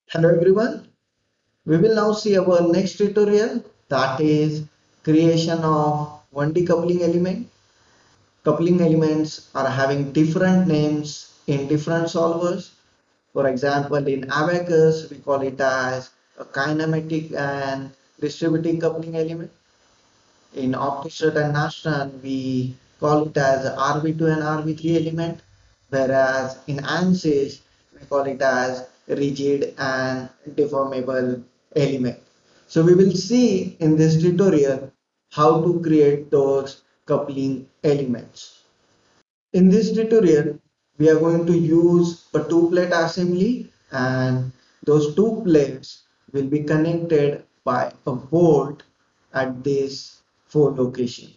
Hello everyone, we will now see our next tutorial, that is creation of 1D coupling element. Coupling elements are having different names in different solvers. For example, in Abacus we call it as a kinematic and distributing coupling element. In OptiStrat and Nastran we call it as RV2 and RV3 element, whereas in ANSYS we call it as rigid and deformable element. So we will see in this tutorial how to create those coupling elements. In this tutorial, we are going to use a two-plate assembly, and those two plates will be connected by a bolt at these four locations.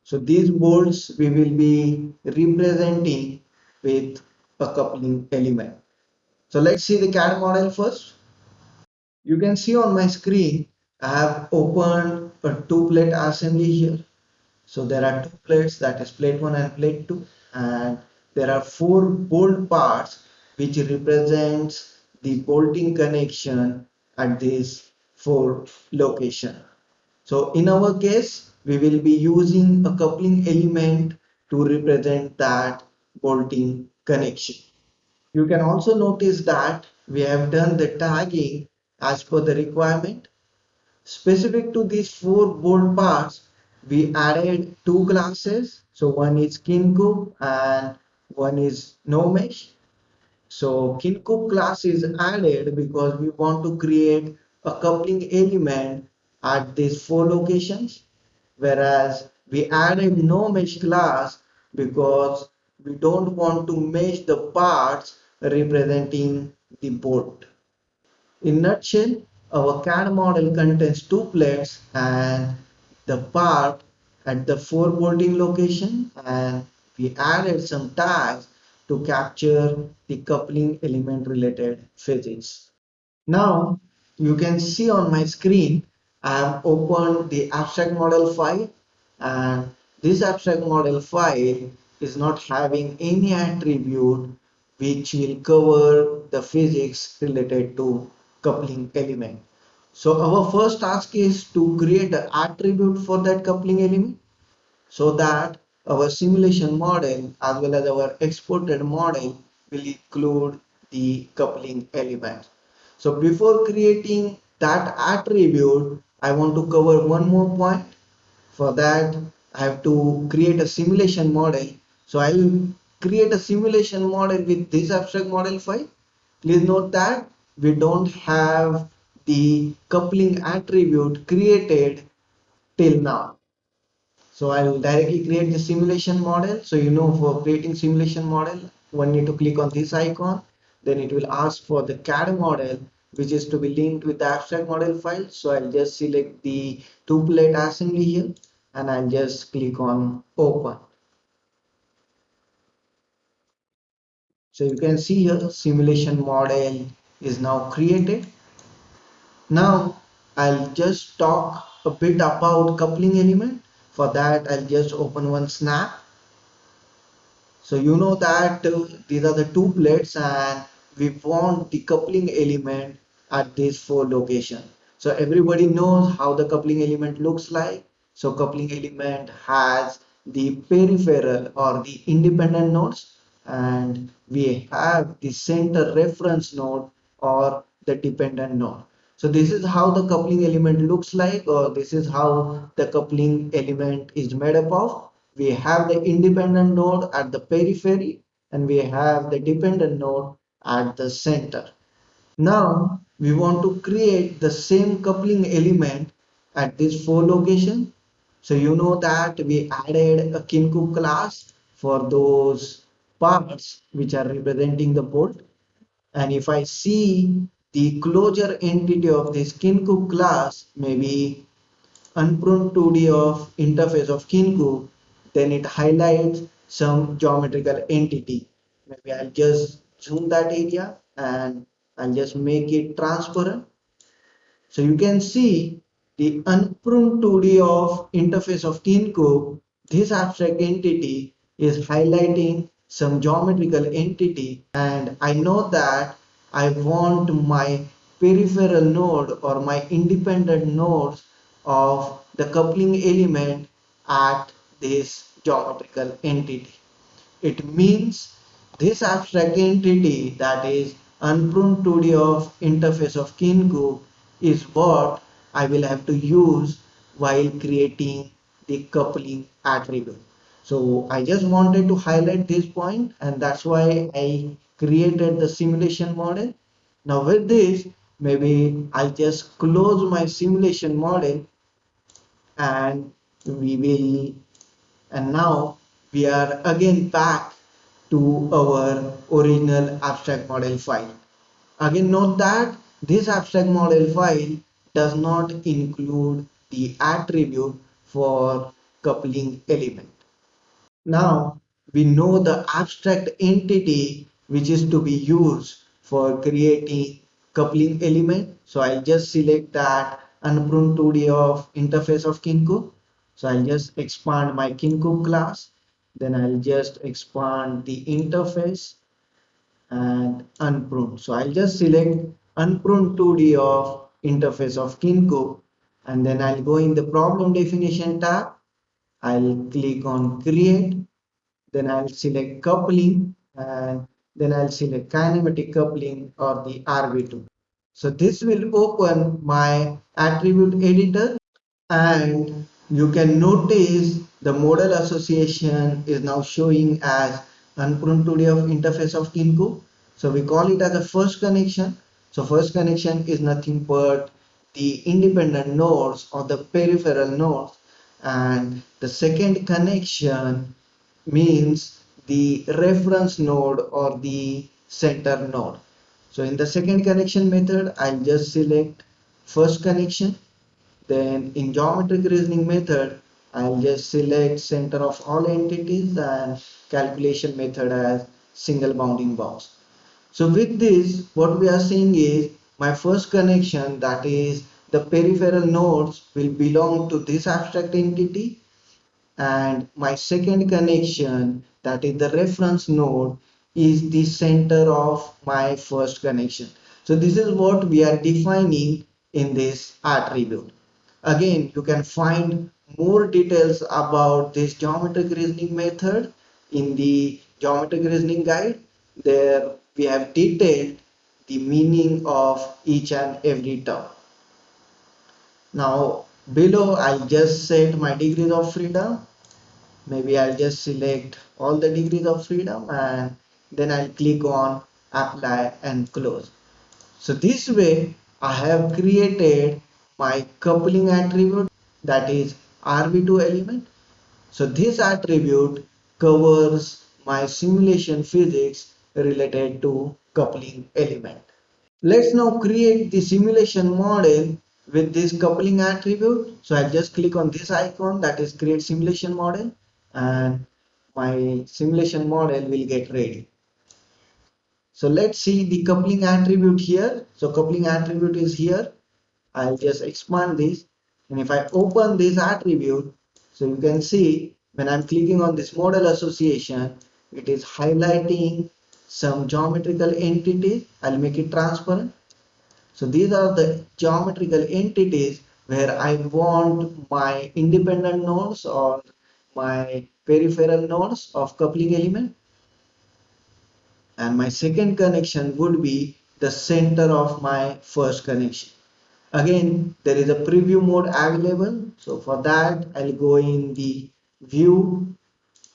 So these bolts we will be representing with a coupling element. So let's see the CAD model first. You can see on my screen I have opened a two-plate assembly here. So there are two plates, that is plate 1 and plate 2, and there are four bolt parts which represents the bolting connection at these four location. So in our case we will be using a coupling element to represent that bolting connection. You can also notice that we have done the tagging as per the requirement. Specific to these four bolt parts, we added two classes. So one is Kinku and one is no mesh. So Kinku class is added because we want to create a coupling element at these four locations, whereas we added no mesh class because we don't want to mesh the parts representing the bolt. In nutshell, our CAD model contains two plates and the part at the four bolting location, and we added some tags to capture the coupling element related physics. Now you can see on my screen I have opened the abstract model file, and this abstract model file is not having any attribute which will cover the physics related to coupling element. So our first task is to create an attribute for that coupling element so that our simulation model as well as our exported model will include the coupling element. So before creating that attribute, I want to cover one more point. For that, I have to create a simulation model. So I will create a simulation model with this abstract model file. Please note that we don't have the coupling attribute created till now. So I'll directly create the simulation model. So for creating simulation model, one need to click on this icon. Then it will ask for the CAD model, which is to be linked with the abstract model file. So I'll just select the two plate assembly here and I'll just click on open. So you can see here simulation model is now created. Now I'll just talk a bit about coupling element. For that, I'll just open one snap. So that these are the two plates and we want the coupling element at these four locations. So everybody knows how the coupling element looks like. So coupling element has the peripheral or the independent nodes, and we have the center reference node or the dependent node. So this is how the coupling element looks like, or this is how the coupling element is made up of. We have the independent node at the periphery and we have the dependent node at the center. Now we want to create the same coupling element at this four location. So that we added a Kinku class for those parts which are representing the bolt. And if I see the closure entity of this Kinku class, maybe unpruned 2D of interface of Kinku, then it highlights some geometrical entity. Maybe I'll just zoom that area and I'll just make it transparent. So you can see the unpruned 2D of interface of Kinku, this abstract entity is highlighting some geometrical entity, and I know that I want my peripheral node or my independent nodes of the coupling element at this geometrical entity. It means this abstract entity, that is unpruned 2D of interface of Kinku, is what I will have to use while creating the coupling attribute. So I just wanted to highlight this point, and that's why I created the simulation model. Now with this, maybe I'll just close my simulation model, and we will and now we are again back to our original abstract model file. Again, note that this abstract model file does not include the attribute for coupling element. Now we know the abstract entity which is to be used for creating coupling element. So I'll just select that unpruned 2D of interface of Kinku. So I'll just expand my Kinku class. Then I'll just expand the interface and unpruned. So I'll just select unpruned 2D of interface of Kinku, and then I'll go in the problem definition tab. I'll click on create, then I'll select coupling, and then I'll select kinematic coupling or the RV2. So this will open my attribute editor, and you can notice the model association is now showing as unpruned 2D of interface of Kinku. So we call it as a first connection. So first connection is nothing but the independent nodes or the peripheral nodes, and the second connection means the reference node or the center node. So in the second connection method, I'll just select first connection. Then in geometric reasoning method, I'll just select center of all entities and calculation method as single bounding box. So with this, what we are saying is my first connection, that is the peripheral nodes, will belong to this abstract entity, and my second connection, that is the reference node, is the center of my first connection. So this is what we are defining in this attribute. Again, you can find more details about this geometric reasoning method in the geometric reasoning guide. There we have detailed the meaning of each and every term. Now below, I'll just set my degrees of freedom. Maybe I'll just select all the degrees of freedom, and then I'll click on apply and close. So this way I have created my coupling attribute, that is RB2 element. So this attribute covers my simulation physics related to coupling element. Let's now create the simulation model with this coupling attribute. So I just click on this icon, that is create simulation model, and my simulation model will get ready. So let's see the coupling attribute here. So coupling attribute is here. I'll just expand this, and if I open this attribute, so you can see when I'm clicking on this model association, it is highlighting some geometrical entities. I'll make it transparent. So these are the geometrical entities where I want my independent nodes or my peripheral nodes of coupling element, and my second connection would be the center of my first connection. Again, there is a preview mode available. So for that, I'll go in the view,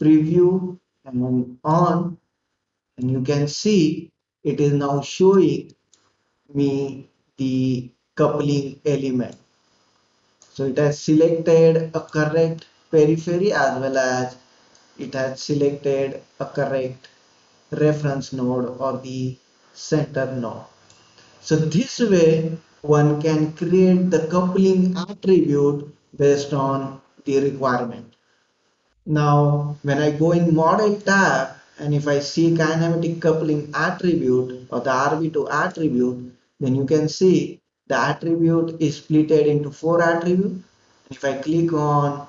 preview, and on, and you can see it is now showing me the coupling element. So it has selected a correct periphery as well as it has selected a correct reference node or the center node. So this way one can create the coupling attribute based on the requirement. Now when I go in model tab, and if I see kinematic coupling attribute or the RV2 attribute, then you can see the attribute is splitted into four attributes. If I click on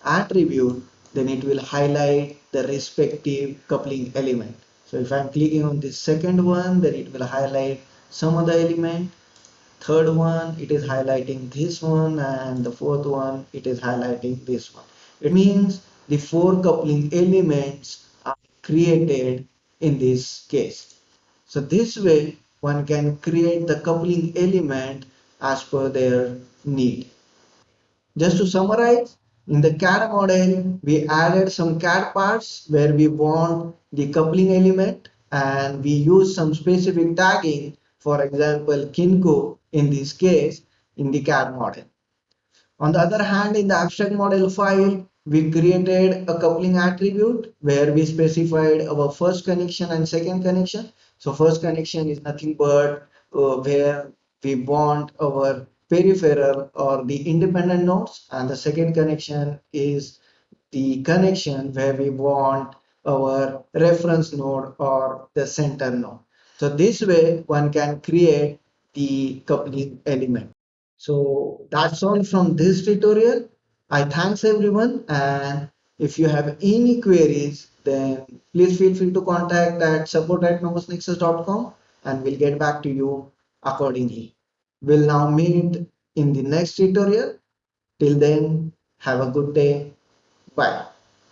attribute, then it will highlight the respective coupling element. So if I'm clicking on the second one, then it will highlight some other element. third one it is highlighting this one, and the fourth one it is highlighting this one. It means the four coupling elements are created in this case. So this way one can create the coupling element as per their need. Just to summarize, in the CAD model, we added some CAD parts where we want the coupling element, and we use some specific tagging, for example, Kinko in this case in the CAD model. On the other hand, in the abstract model file, we created a coupling attribute where we specified our first connection and second connection. So first connection is nothing but where we want our peripheral or the independent nodes, and the second connection is the connection where we want our reference node or the center node. So this way one can create the coupling element. So that's all from this tutorial. I thanks everyone, and if you have any queries, then please feel free to contact at support@nomosnexus.com, and we'll get back to you accordingly. We'll now meet in the next tutorial. Till then, have a good day. Bye.